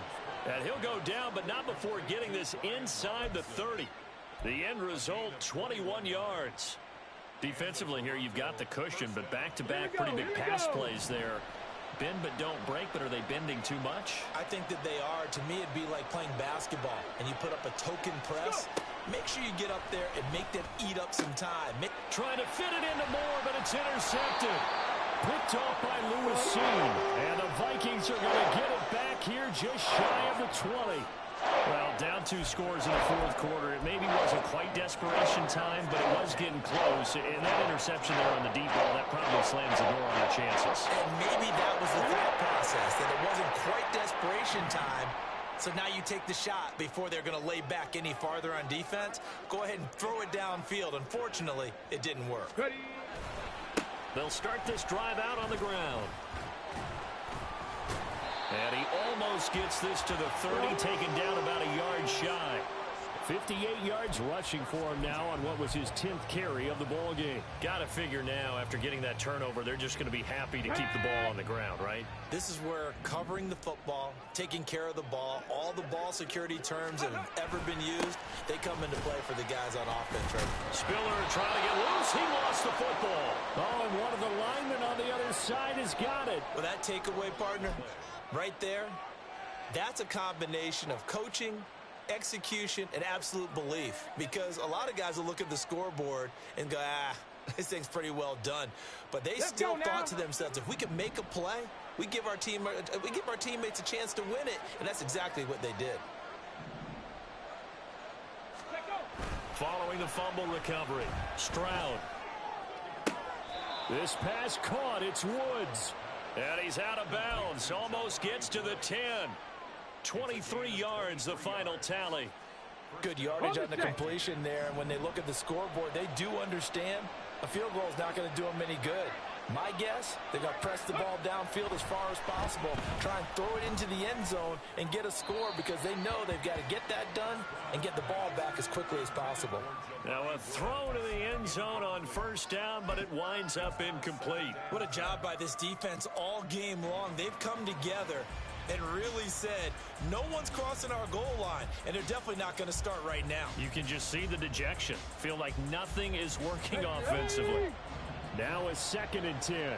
And he'll go down, but not before getting this inside the 30. The end result, 21 yards. Defensively here, you've got the cushion, but back-to-back pretty big pass plays there. Bend but don't break, but are they bending too much? I think that they are. To me, it'd be like playing basketball, and you put up a token press. Make sure you get up there and make them eat up some time. Trying to fit it into Moore, but it's intercepted. Picked off by Lewis Seen. And the Vikings are going to get it back here just shy of the 20. Well, down 2 scores in the fourth quarter. It maybe wasn't quite desperation time, but it was getting close. And that interception there on the deep ball, that probably slams the door on their chances. And maybe that was the thought process, that it wasn't quite desperation time. So now you take the shot before they're going to lay back any farther on defense. Go ahead and throw it downfield. Unfortunately, it didn't work. Ready. They'll start this drive out on the ground. And he almost gets this to the 30, taken down about a yard shy. 58 yards rushing for him now on what was his 10th carry of the ball game. Got to figure now, after getting that turnover, they're just going to be happy to keep the ball on the ground, right? This is where covering the football, taking care of the ball, all the ball security terms that have ever been used, they come into play for the guys on offense, right? Spiller trying to get loose. He lost the football. Oh, and one of the linemen on the other side has got it. Well, that takeaway, partner, right there, that's a combination of coaching, execution, and absolute belief, because a lot of guys will look at the scoreboard and go, this thing's pretty well done, but they still thought to themselves, if we can make a play, we give our teammates a chance to win it, and that's exactly what they did. Following the fumble recovery, Stroud. This pass caught. It's Woods. And he's out of bounds. Almost gets to the 10. 23 yards, the final tally. Good yardage on the completion there. And when they look at the scoreboard, they do understand a field goal is not going to do them any good. My guess, they're going to press the ball downfield as far as possible, try and throw it into the end zone and get a score, because they know they've got to get that done and get the ball back as quickly as possible. Now a throw to the end zone on first down, but it winds up incomplete. What a job by this defense all game long. They've come together and really said, no one's crossing our goal line, and they're definitely not going to start right now. You can just see the dejection. Feel like nothing is working offensively. Now a 2nd and 10.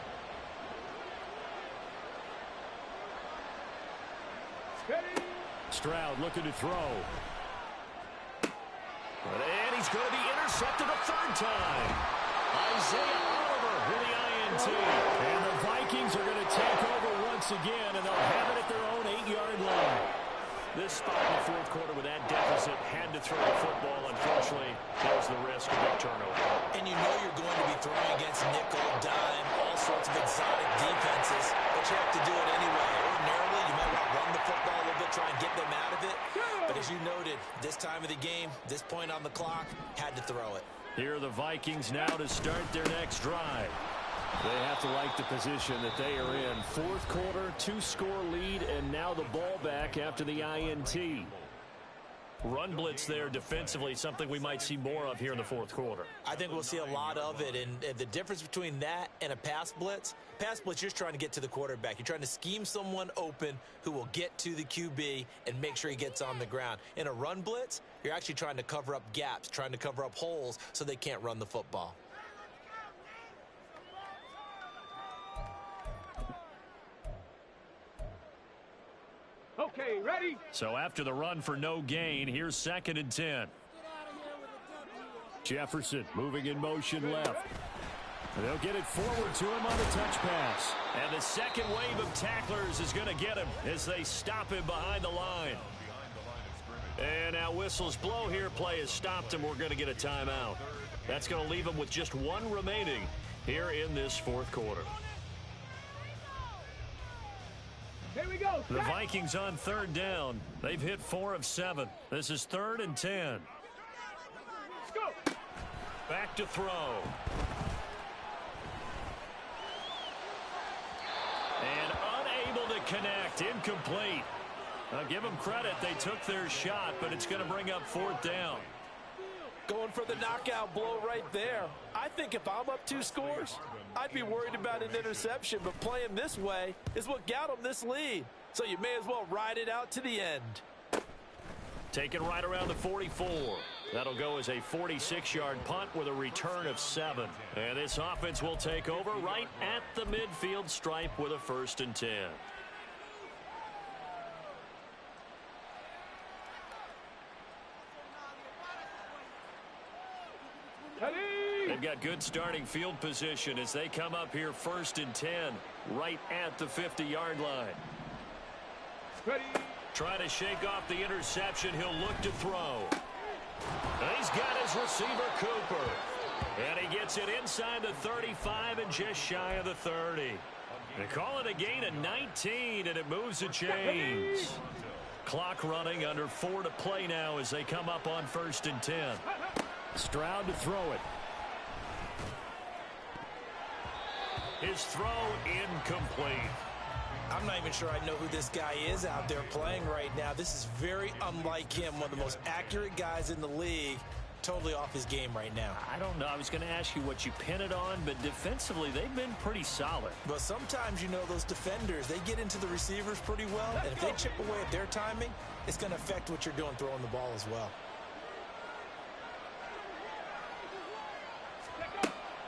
Stroud looking to throw. And he's going to be intercepted a third time. Isaiah Oliver with the INT. And the Vikings are going to take over once again, and they'll have it at their own 8-yard line. This spot in the fourth quarter with that deficit had to throw the football. Unfortunately, there's the risk of a turnover. And you know you're going to be throwing against nickel, dime, all sorts of exotic defenses, but you have to do it anyway. Ordinarily, you might want to run the football a little bit, try and get them out of it. But as you noted, this time of the game, this point on the clock, had to throw it. Here are the Vikings now to start their next drive. They have to like the position that they are in. Fourth quarter, 2-score lead, and now the ball back after the INT. Run blitz there defensively, something we might see more of here in the fourth quarter. I think we'll see a lot of it, and the difference between that and a pass blitz, you're just trying to get to the quarterback. You're trying to scheme someone open who will get to the QB and make sure he gets on the ground. In a run blitz, you're actually trying to cover up gaps, trying to cover up holes so they can't run the football. Okay, ready? So after the run for no gain, here's 2nd and 10. Jefferson moving in motion left. They'll get it forward to him on the touch pass. And the second wave of tacklers is going to get him as they stop him behind the line. And now whistles blow here. Play has stopped him. We're going to get a timeout. That's going to leave him with just one remaining here in this fourth quarter. Here we go. The Vikings on third down. They've hit 4 of 7. This is 3rd and 10. Let's go. Back to throw. And unable to connect. Incomplete. I'll give them credit. They took their shot, but it's going to bring up 4th down. Going for the knockout blow right there. I think if I'm up 2 scores, I'd be worried about an interception, but playing this way is what got them this lead. So you may as well ride it out to the end. Taken right around the 44. That'll go as a 46-yard punt with a return of 7. And this offense will take over right at the midfield stripe with a 1st and 10. They've got good starting field position as they come up here 1st and 10 right at the 50-yard line. Ready. Trying to shake off the interception. He'll look to throw. And he's got his receiver, Cooper. And he gets it inside the 35 and just shy of the 30. They call it a gain of 19, and it moves the chains. Clock running under 4 to play now as they come up on 1st and 10. Stroud to throw it. His throw incomplete. I'm not even sure I know who this guy is out there playing right now. This is very unlike him, one of the most accurate guys in the league. Totally off his game right now. I don't know. I was going to ask you what you pin it on, but defensively, they've been pretty solid. But sometimes, you know, those defenders, they get into the receivers pretty well, and if they chip away at their timing, it's going to affect what you're doing throwing the ball as well.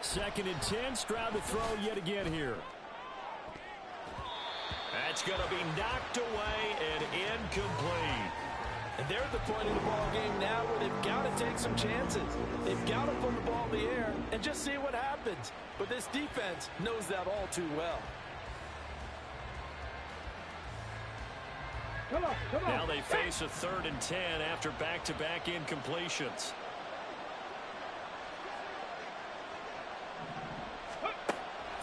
2nd and 10. Stroud to throw yet again here. That's going to be knocked away and incomplete. And they're at the point in the ball game now where they've got to take some chances. They've got to put the ball in the air and just see what happens. But this defense knows that all too well. Come on, come on. Now they face a 3rd and 10 after back-to-back incompletions.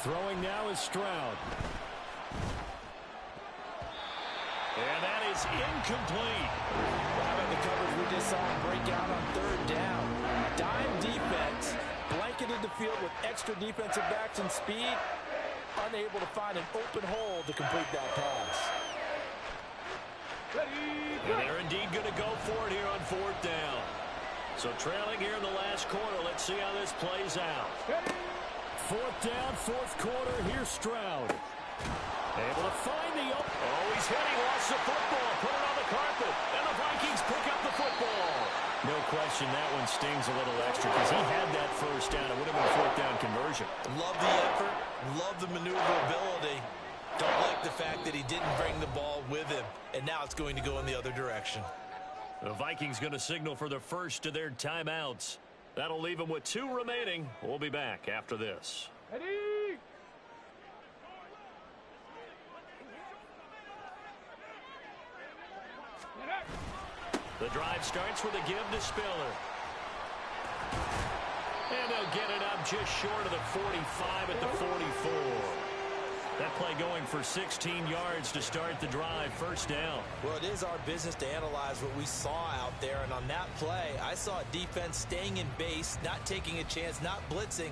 Throwing now is Stroud. And that is incomplete. How about the coverage we just saw him break out on 3rd down? Dime defense, blanketed the field with extra defensive backs and speed, unable to find an open hole to complete that pass. Ready. And they're indeed going to go for it here on 4th down. So trailing here in the last quarter. Let's see how this plays out. Ready. 4th down, 4th quarter. Here's Stroud. Able to find the open. Oh, he's hit. He lost the football. Put it on the carpet. And the Vikings pick up the football. No question that one stings a little extra because he had that 1st down. It would have been a 4th down conversion. Love the effort. Love the maneuverability. Don't like the fact that he didn't bring the ball with him, and now it's going to go in the other direction. The Vikings going to signal for the first of their timeouts. That'll leave them with 2 remaining. We'll be back after this. Ready? The drive starts with a give to Spiller. And they'll get it up just short of the 45 at the 44. That play going for 16 yards to start the drive. First down. Well, it is our business to analyze what we saw out there. And on that play, I saw a defense staying in base, not taking a chance, not blitzing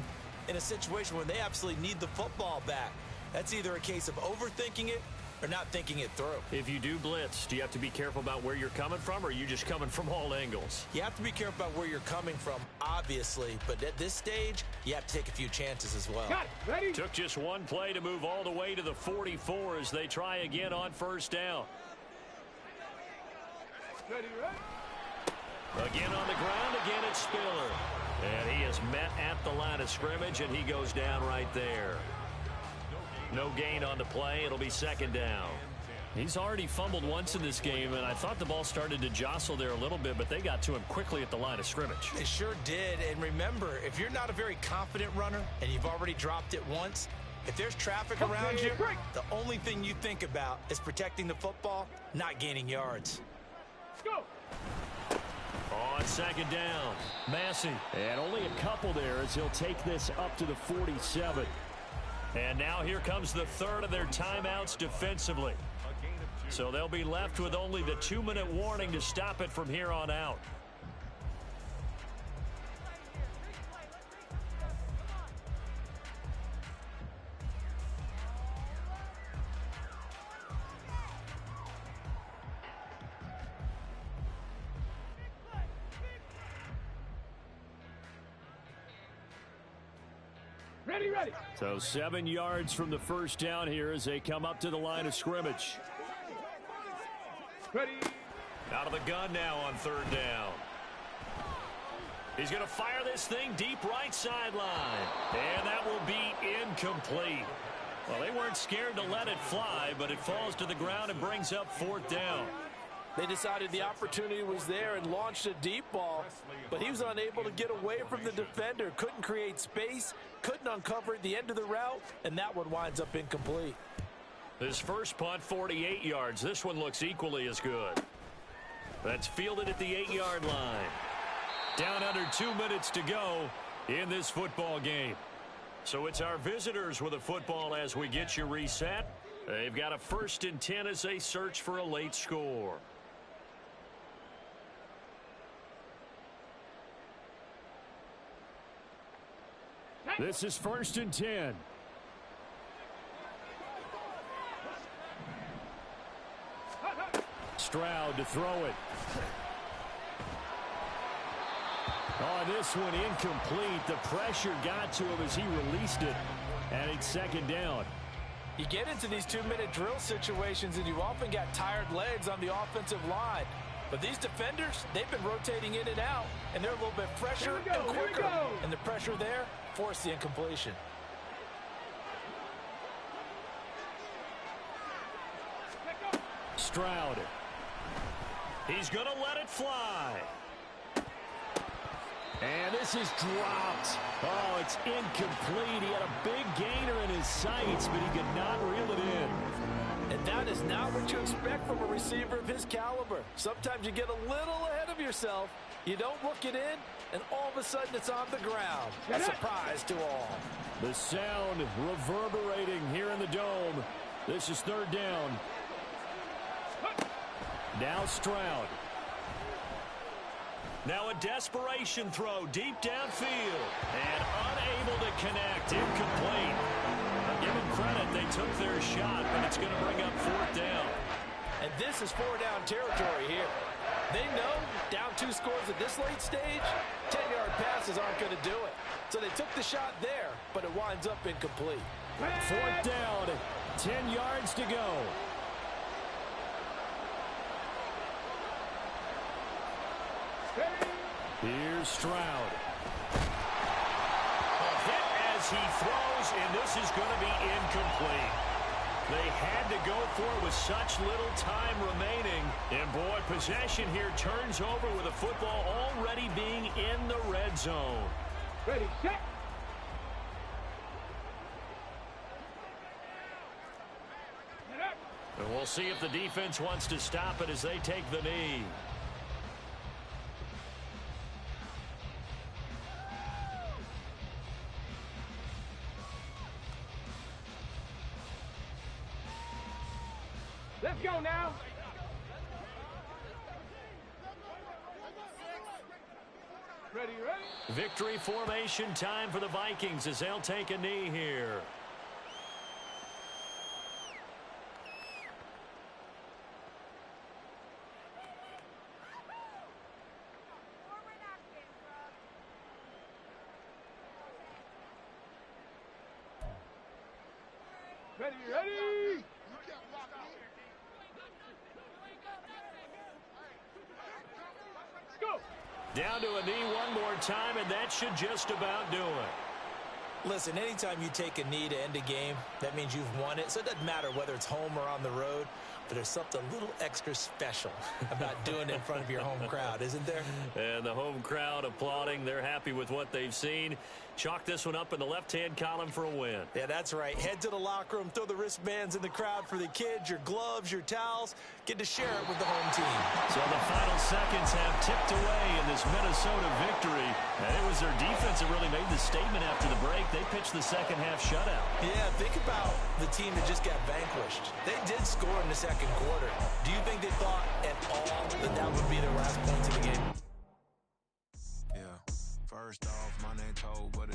in a situation where they absolutely need the football back. That's either a case of overthinking it or not thinking it through. If you do blitz, do you have to be careful about where you're coming from, or are you just coming from all angles? You have to be careful about where you're coming from, obviously. But at this stage, you have to take a few chances as well. Got it. Ready? Took just one play to move all the way to the 44 as they try again on first down. Ready, ready. Again on the ground, again it's Spiller. And he is met at the line of scrimmage, and he goes down right there. No gain on the play. It'll be second down. He's already fumbled once in this game, and I thought the ball started to jostle there a little bit, but they got to him quickly at the line of scrimmage. They sure did. And remember, if you're not a very confident runner and you've already dropped it once, if there's traffic around you, the only thing you think about is protecting the football, not gaining yards. Go. On second down, Massey. And only a couple there as he'll take this up to the 47. And now here comes the third of their timeouts defensively. So they'll be left with only the 2-minute warning to stop it from here on out. Ready, ready. So 7 yards from the first down here as they come up to the line of scrimmage. Ready. Out of the gun now on third down. He's going to fire this thing deep right sideline. And that will be incomplete. Well, they weren't scared to let it fly, but it falls to the ground and brings up fourth down. They decided the opportunity was there and launched a deep ball, but he was unable to get away from the defender, couldn't create space, couldn't uncover the end of the route, and that one winds up incomplete. His first punt, 48 yards. This one looks equally as good. That's fielded at the 8-yard line. Down under 2 minutes to go in this football game. So it's our visitors with a football as we get you reset. They've got a 1st and 10 as they search for a late score. This is 1st and 10. Stroud to throw it. Oh, this one incomplete. The pressure got to him as he released it. And it's second down. You get into these 2-minute drill situations and you've often got tired legs on the offensive line. But these defenders, they've been rotating in and out, and they're a little bit fresher and quicker. And the pressure there forced the incompletion. Stroud. He's going to let it fly. And this is dropped. Oh, it's incomplete. He had a big gainer in his sights, but he could not reel it in. And that is not what you expect from a receiver of his caliber. Sometimes you get a little ahead of yourself. You don't look it in, and all of a sudden it's on the ground. A surprise to all. The sound reverberating here in the dome. This is third down. Now Stroud. Now a desperation throw deep downfield. And unable to connect. Incomplete. I'll give them credit. They took their shot, but it's going to bring up fourth down. And this is 4-down territory here. They know down 2 scores at this late stage, 10-yard passes aren't going to do it. So they took the shot there, but it winds up incomplete. Fourth down, 10 yards to go. Here's Stroud. A hit as he throws, and this is going to be incomplete. They had to go for it with such little time remaining. And, boy, possession here turns over with the football already being in the red zone. Ready, set. And we'll see if the defense wants to stop it as they take the knee. Let's go now. Ready, ready. Victory formation time for the Vikings as they'll take a knee here. Ready, ready. Go. Down to a knee one more time, and that should just about do it. Listen, anytime you take a knee to end a game, that means you've won it. So it doesn't matter whether it's home or on the road, but there's something a little extra special about doing it in front of your home crowd, isn't there? And the home crowd applauding. They're happy with what they've seen. Chalk this one up in the left-hand column for a win. Yeah, that's right. Head to the locker room, throw the wristbands in the crowd for the kids, your gloves, your towels. Get to share it with the home team. So the final seconds have tipped away in this Minnesota victory. And it was their defense that really made the statement after the break. They pitched the second half shutout. Yeah, think about the team that just got vanquished. They did score in the second quarter. Do you think they thought at all that that would be their last points of the game? Yeah, first off, my name told, but